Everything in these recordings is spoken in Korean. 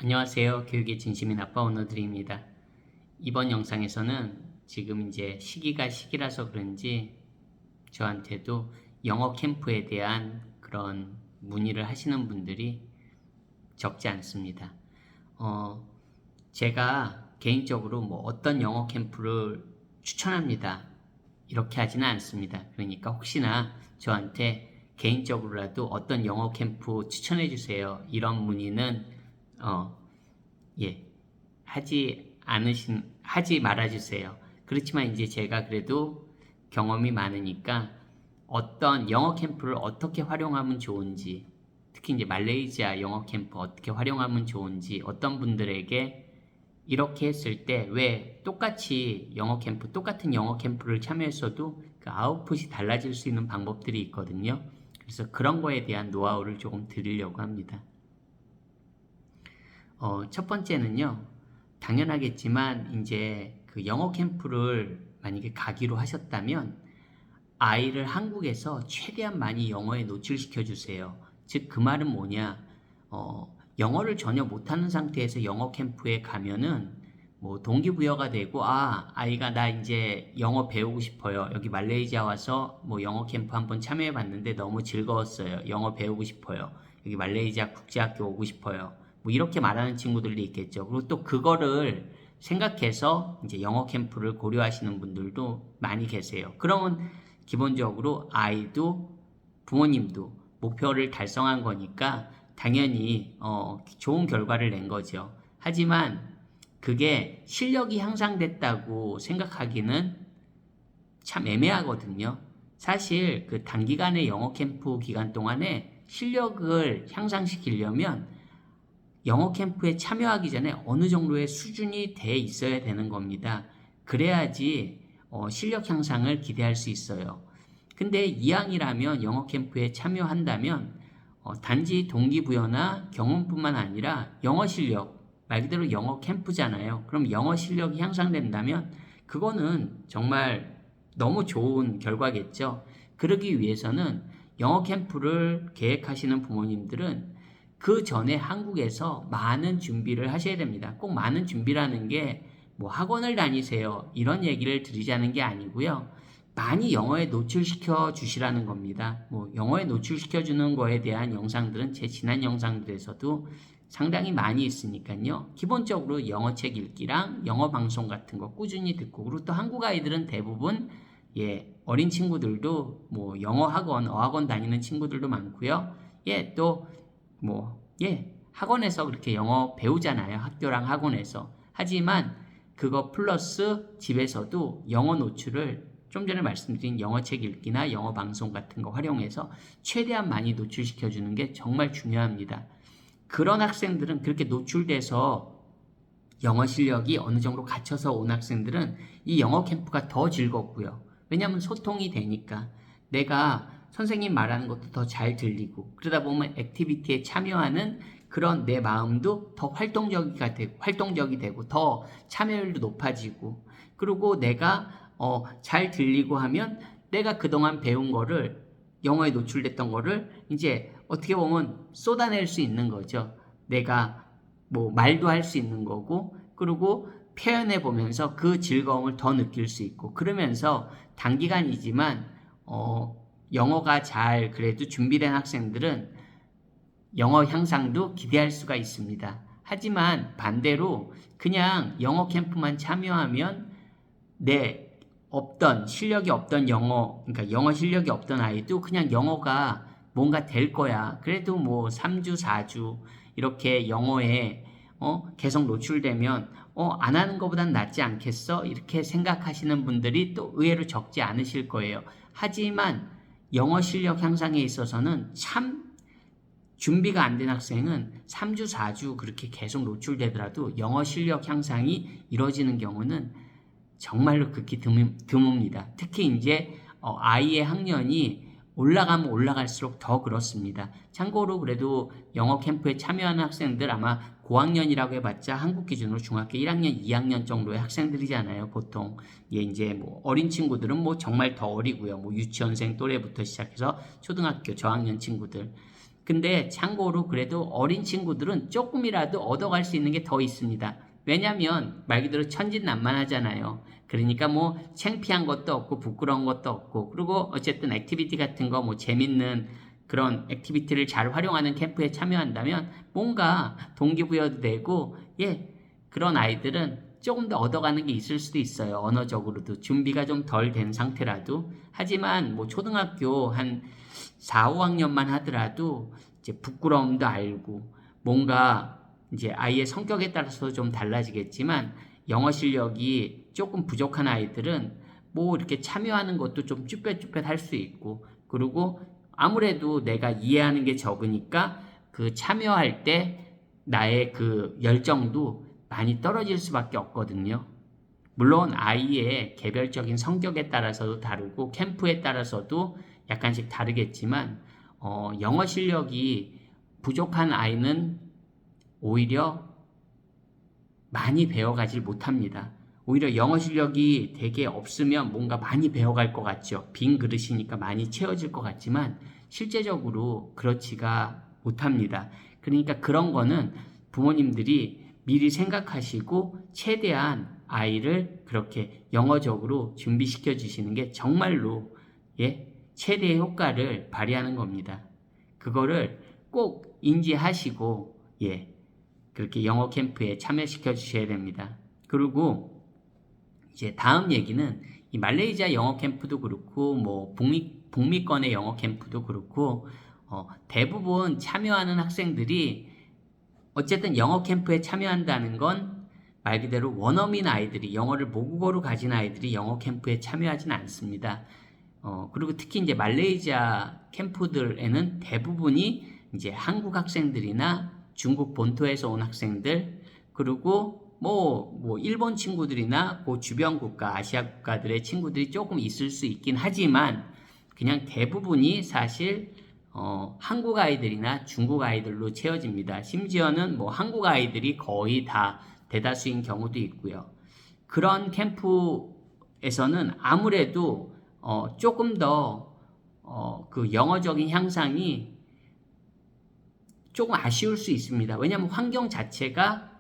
안녕하세요. 교육의 진심인 아빠 오너들입니다. 이번 영상에서는 지금 이제 시기라서 그런지 저한테도 영어 캠프에 대한 그런 문의를 하시는 분들이 적지 않습니다. 제가 개인적으로 뭐 어떤 영어 캠프를 추천합니다. 이렇게 하지는 않습니다. 그러니까 혹시나 저한테 개인적으로라도 어떤 영어 캠프 추천해 주세요. 이런 문의는 예, 하지 말아주세요. 그렇지만 이제 제가 그래도 경험이 많으니까 어떤 영어 캠프를 어떻게 활용하면 좋은지, 특히 이제 말레이시아 영어 캠프 어떻게 활용하면 좋은지, 어떤 분들에게 이렇게 했을 때 왜 똑같은 영어 캠프를 참여했어도 그 아웃풋이 달라질 수 있는 방법들이 있거든요. 그래서 그런 거에 대한 노하우를 조금 드리려고 합니다. 첫 번째는요, 당연하겠지만, 이제 그 영어 캠프를 만약에 가기로 하셨다면, 아이를 한국에서 최대한 많이 영어에 노출시켜 주세요. 즉, 그 말은 뭐냐, 영어를 전혀 못하는 상태에서 영어 캠프에 가면은, 뭐, 동기부여가 되고, 아이가 나 이제 영어 배우고 싶어요. 여기 말레이시아 와서 뭐 영어 캠프 한번 참여해 봤는데 너무 즐거웠어요. 영어 배우고 싶어요. 여기 말레이시아 국제학교 오고 싶어요. 뭐 이렇게 말하는 친구들도 있겠죠. 그리고 또 그거를 생각해서 이제 영어 캠프를 고려하시는 분들도 많이 계세요. 그러면 기본적으로 아이도 부모님도 목표를 달성한 거니까 당연히 좋은 결과를 낸 거죠. 하지만 그게 실력이 향상됐다고 생각하기는 참 애매하거든요. 사실 그 단기간의 영어 캠프 기간 동안에 실력을 향상시키려면 영어 캠프에 참여하기 전에 어느 정도의 수준이 돼 있어야 되는 겁니다. 그래야지 실력 향상을 기대할 수 있어요. 근데 이왕이라면 영어 캠프에 참여한다면 단지 동기부여나 경험뿐만 아니라 영어 실력, 말 그대로 영어 캠프잖아요. 그럼 영어 실력이 향상된다면 그거는 정말 너무 좋은 결과겠죠. 그러기 위해서는 영어 캠프를 계획하시는 부모님들은 그 전에 한국에서 많은 준비를 하셔야 됩니다. 꼭 많은 준비라는 게 뭐 학원을 다니세요. 이런 얘기를 드리자는 게 아니고요. 많이 영어에 노출시켜 주시라는 겁니다. 뭐 영어에 노출시켜 주는 거에 대한 영상들은 제 지난 영상들에서도 상당히 많이 있으니까요. 기본적으로 영어책 읽기랑 영어 방송 같은 거 꾸준히 듣고, 그리고 또 한국 아이들은 대부분 어린 친구들도 뭐 영어 학원, 어학원 다니는 친구들도 많고요. 학원에서 그렇게 영어 배우잖아요. 학교랑 학원에서. 하지만 그거 플러스 집에서도 영어 노출을 좀 전에 말씀드린 영어책 읽기나 영어 방송 같은 거 활용해서 최대한 많이 노출시켜주는 게 정말 중요합니다. 그런 학생들은 그렇게 노출돼서 영어 실력이 어느 정도 갖춰서 온 학생들은 이 영어 캠프가 더 즐겁고요. 왜냐하면 소통이 되니까 내가 선생님 말하는 것도 더 잘 들리고, 그러다 보면 액티비티에 참여하는 그런 내 마음도 더 활동적이 되고 더 참여율도 높아지고, 그리고 내가 잘 들리고 하면 내가 그동안 배운 거를, 영어에 노출됐던 거를 이제 어떻게 보면 쏟아낼 수 있는 거죠. 내가 뭐 말도 할 수 있는 거고, 그리고 표현해 보면서 그 즐거움을 더 느낄 수 있고, 그러면서 단기간이지만 영어가 잘 그래도 준비된 학생들은 영어 향상도 기대할 수가 있습니다. 하지만 반대로 그냥 영어 캠프만 참여하면 실력이 없던 그러니까 영어 실력이 없던 아이도 그냥 영어가 뭔가 될 거야. 그래도 뭐 3주, 4주 이렇게 영어에 계속 노출되면 안 하는 것보단 낫지 않겠어? 이렇게 생각하시는 분들이 또 의외로 적지 않으실 거예요. 하지만 영어 실력 향상에 있어서는 참 준비가 안 된 학생은 3주, 4주 그렇게 계속 노출되더라도 영어 실력 향상이 이루어지는 경우는 정말로 극히 드뭅니다. 특히 이제 아이의 학년이 올라가면 올라갈수록 더 그렇습니다. 참고로 그래도 영어 캠프에 참여하는 학생들 아마 고학년이라고 해봤자 한국 기준으로 중학교 1학년, 2학년 정도의 학생들이잖아요, 보통. 이제 뭐 어린 친구들은 뭐 정말 더 어리고요. 뭐 유치원생 또래부터 시작해서 초등학교 저학년 친구들. 근데 참고로 그래도 어린 친구들은 조금이라도 얻어갈 수 있는 게 더 있습니다. 왜냐면 말 그대로 천진난만하잖아요. 그러니까 뭐 창피한 것도 없고 부끄러운 것도 없고, 그리고 어쨌든 액티비티 같은 거 뭐 재밌는 그런 액티비티를 잘 활용하는 캠프에 참여한다면 뭔가 동기부여도 되고, 그런 아이들은 조금 더 얻어가는 게 있을 수도 있어요. 언어적으로도 준비가 좀 덜 된 상태라도. 하지만 뭐 초등학교 한 4, 5학년만 하더라도 이제 부끄러움도 알고, 뭔가 이제 아이의 성격에 따라서 좀 달라지겠지만 영어 실력이 조금 부족한 아이들은 뭐 이렇게 참여하는 것도 좀 쭈뼛쭈뼛 할 수 있고, 그리고 아무래도 내가 이해하는 게 적으니까 그 참여할 때 나의 그 열정도 많이 떨어질 수밖에 없거든요. 물론 아이의 개별적인 성격에 따라서도 다르고 캠프에 따라서도 약간씩 다르겠지만, 영어 실력이 부족한 아이는 오히려 많이 배워가질 못합니다. 오히려 영어 실력이 되게 없으면 뭔가 많이 배워갈 것 같죠. 빈 그릇이니까 많이 채워질 것 같지만 실제적으로 그렇지가 못합니다. 그러니까 그런 거는 부모님들이 미리 생각하시고 최대한 아이를 그렇게 영어적으로 준비시켜 주시는 게 정말로 최대의 효과를 발휘하는 겁니다. 그거를 꼭 인지하시고 그렇게 영어 캠프에 참여시켜 주셔야 됩니다. 그리고 이제 다음 얘기는 이 말레이시아 영어 캠프도 그렇고 뭐 북미권의 영어 캠프도 그렇고 대부분 참여하는 학생들이 어쨌든 영어 캠프에 참여한다는 건 말 그대로 원어민 아이들이, 영어를 모국어로 가진 아이들이 영어 캠프에 참여하진 않습니다. 그리고 특히 이제 말레이시아 캠프들에는 대부분이 이제 한국 학생들이나 중국 본토에서 온 학생들, 그리고 뭐 일본 친구들이나 그 주변 국가, 아시아 국가들의 친구들이 조금 있을 수 있긴 하지만 그냥 대부분이 사실 한국 아이들이나 중국 아이들로 채워집니다. 심지어는 뭐 한국 아이들이 거의 다 대다수인 경우도 있고요. 그런 캠프에서는 아무래도 조금 더 그 영어적인 향상이 조금 아쉬울 수 있습니다. 왜냐하면 환경 자체가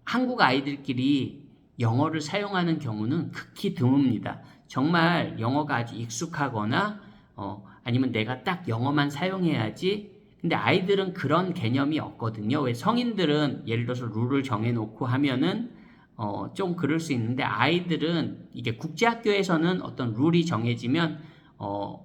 한국 아이들끼리 영어를 사용하는 경우는 극히 드뭅니다. 정말 영어가 아주 익숙하거나 아니면 내가 딱 영어만 사용해야지. 근데 아이들은 그런 개념이 없거든요. 왜 성인들은 예를 들어서 룰을 정해놓고 하면은 좀 그럴 수 있는데, 아이들은 이게 국제학교에서는 어떤 룰이 정해지면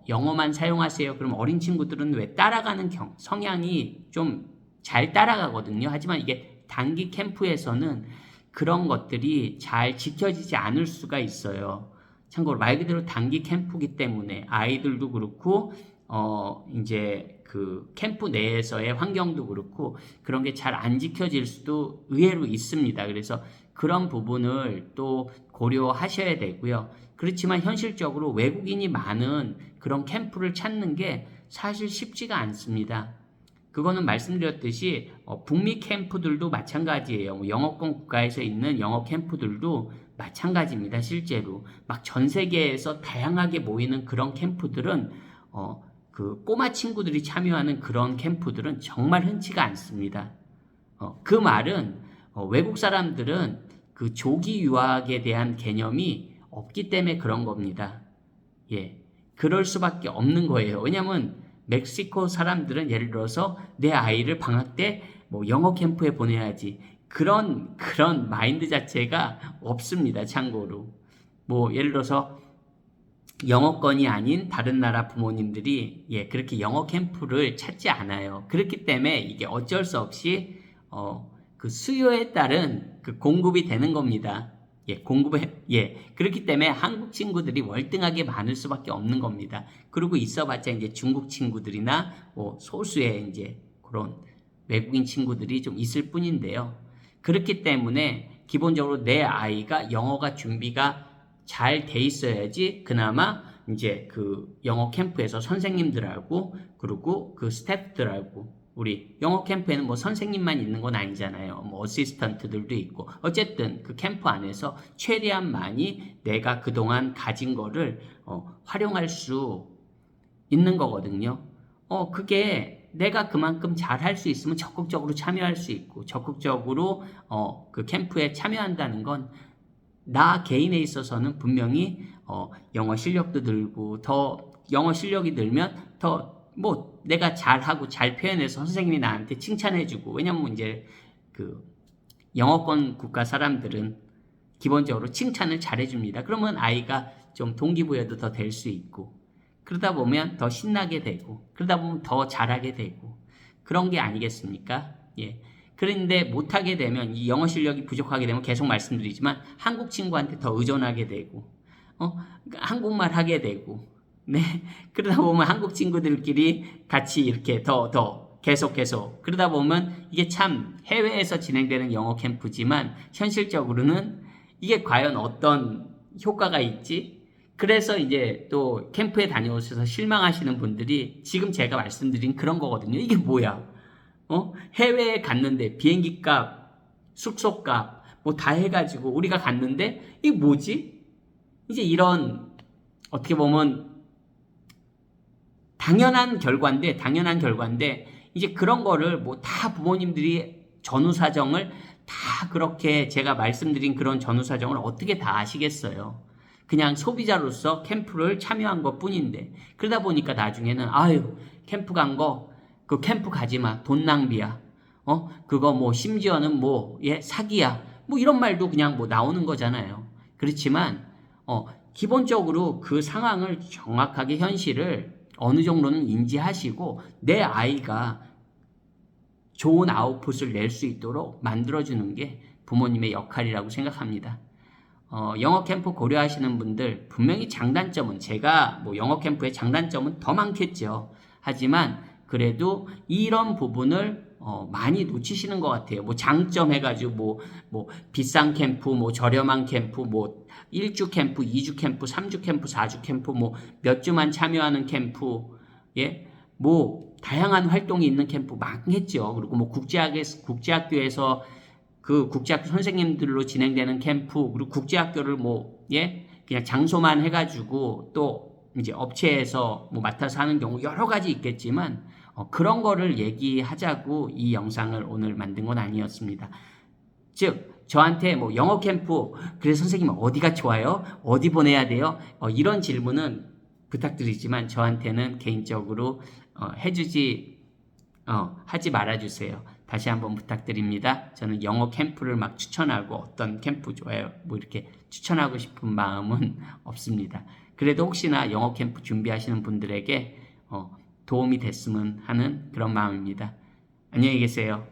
영어만 사용하세요. 그럼 어린 친구들은 왜 따라가는 성향이 좀 잘 따라가거든요. 하지만 이게 단기 캠프에서는 그런 것들이 잘 지켜지지 않을 수가 있어요. 참고로 말 그대로 단기 캠프이기 때문에 아이들도 그렇고 이제 그 캠프 내에서의 환경도 그렇고 그런 게 잘 안 지켜질 수도 의외로 있습니다. 그래서 그런 부분을 또 고려하셔야 되고요. 그렇지만 현실적으로 외국인이 많은 그런 캠프를 찾는 게 사실 쉽지가 않습니다. 그거는 말씀드렸듯이 북미 캠프들도 마찬가지예요. 영어권 국가에서 있는 영어 캠프들도 마찬가지입니다. 실제로 막 전 세계에서 다양하게 모이는 그런 캠프들은 그 꼬마 친구들이 참여하는 그런 캠프들은 정말 흔치가 않습니다. 그 말은 외국 사람들은 그 조기 유학에 대한 개념이 없기 때문에 그런 겁니다. 그럴 수밖에 없는 거예요. 왜냐하면 멕시코 사람들은 예를 들어서 내 아이를 방학 때 뭐 영어 캠프에 보내야지, 그런 마인드 자체가 없습니다. 참고로 뭐 예를 들어서 영어권이 아닌 다른 나라 부모님들이 그렇게 영어 캠프를 찾지 않아요. 그렇기 때문에 이게 어쩔 수 없이 그 수요에 따른 그 공급이 되는 겁니다. 그렇기 때문에 한국 친구들이 월등하게 많을 수밖에 없는 겁니다. 그리고 있어봤자 이제 중국 친구들이나 소수의 이제 그런 외국인 친구들이 좀 있을 뿐인데요. 그렇기 때문에 기본적으로 내 아이가 영어가 준비가 잘 돼 있어야지 그나마 이제 그 영어 캠프에서 선생님들하고 그리고 그 스태프들하고, 우리 영어 캠프에는 뭐 선생님만 있는 건 아니잖아요. 뭐 어시스턴트들도 있고, 어쨌든 그 캠프 안에서 최대한 많이 내가 그동안 가진 거를 활용할 수 있는 거거든요. 그게 내가 그만큼 잘할 수 있으면 적극적으로 참여할 수 있고 적극적으로 그 캠프에 참여한다는 건 나 개인에 있어서는 분명히 영어 실력도 늘고 더 영어 실력이 늘면 더 뭐 내가 잘하고 잘 표현해서 선생님이 나한테 칭찬해주고 왜냐면 이제 그 영어권 국가 사람들은 기본적으로 칭찬을 잘해줍니다. 그러면 아이가 좀 동기부여도 더 될 수 있고 그러다 보면 더 신나게 되고 그러다 보면 더 잘하게 되고 그런 게 아니겠습니까? 예. 그런데 못하게 되면 이 영어 실력이 부족하게 되면 계속 말씀드리지만 한국 친구한테 더 의존하게 되고 한국말 하게 되고 네. 그러다 보면 한국 친구들끼리 같이 이렇게 더 계속 그러다 보면 이게 참 해외에서 진행되는 영어 캠프지만 현실적으로는 이게 과연 어떤 효과가 있지? 그래서 이제 또 캠프에 다녀오셔서 실망하시는 분들이 지금 제가 말씀드린 그런 거거든요. 이게 뭐야? 해외에 갔는데 비행기 값, 숙소 값, 뭐 다 해가지고 우리가 갔는데 이게 뭐지? 이제 이런 어떻게 보면 당연한 결과인데 이제 그런 거를 뭐 다 부모님들이 전후사정을 다 그렇게 제가 말씀드린 그런 전후사정을 어떻게 다 아시겠어요? 그냥 소비자로서 캠프를 참여한 것 뿐인데 그러다 보니까 나중에는 아유 캠프 간 거 그 캠프 가지 마 돈 낭비야 그거 뭐 심지어는 뭐 사기야 뭐 이런 말도 그냥 뭐 나오는 거잖아요. 그렇지만 기본적으로 그 상황을 정확하게 현실을 어느 정도는 인지하시고 내 아이가 좋은 아웃풋을 낼 수 있도록 만들어주는 게 부모님의 역할이라고 생각합니다. 영어 캠프 고려하시는 분들 분명히 장단점은 제가 뭐 영어 캠프의 장단점은 더 많겠죠. 하지만 그래도 이런 부분을 많이 놓치시는 것 같아요. 뭐 장점 해가지고 뭐 비싼 캠프, 뭐 저렴한 캠프, 뭐 1주 캠프, 2주 캠프, 3주 캠프, 4주 캠프, 뭐 몇 주만 참여하는 캠프, 뭐 다양한 활동이 있는 캠프 많겠죠. 그리고 뭐 국제학교에서 그 국제학교 선생님들로 진행되는 캠프, 그리고 국제학교를 그냥 장소만 해가지고 또 이제 업체에서 뭐 맡아서 하는 경우 여러 가지 있겠지만 그런 거를 얘기하자고 이 영상을 오늘 만든 건 아니었습니다. 즉 저한테 뭐 영어 캠프 그래서 선생님 어디가 좋아요? 어디 보내야 돼요? 이런 질문은 부탁드리지만 저한테는 개인적으로 하지 말아주세요. 다시 한번 부탁드립니다. 저는 영어 캠프를 막 추천하고 어떤 캠프 좋아요 뭐 이렇게 추천하고 싶은 마음은 없습니다. 그래도 혹시나 영어 캠프 준비하시는 분들에게 도움이 됐으면 하는 그런 마음입니다. 안녕히 계세요.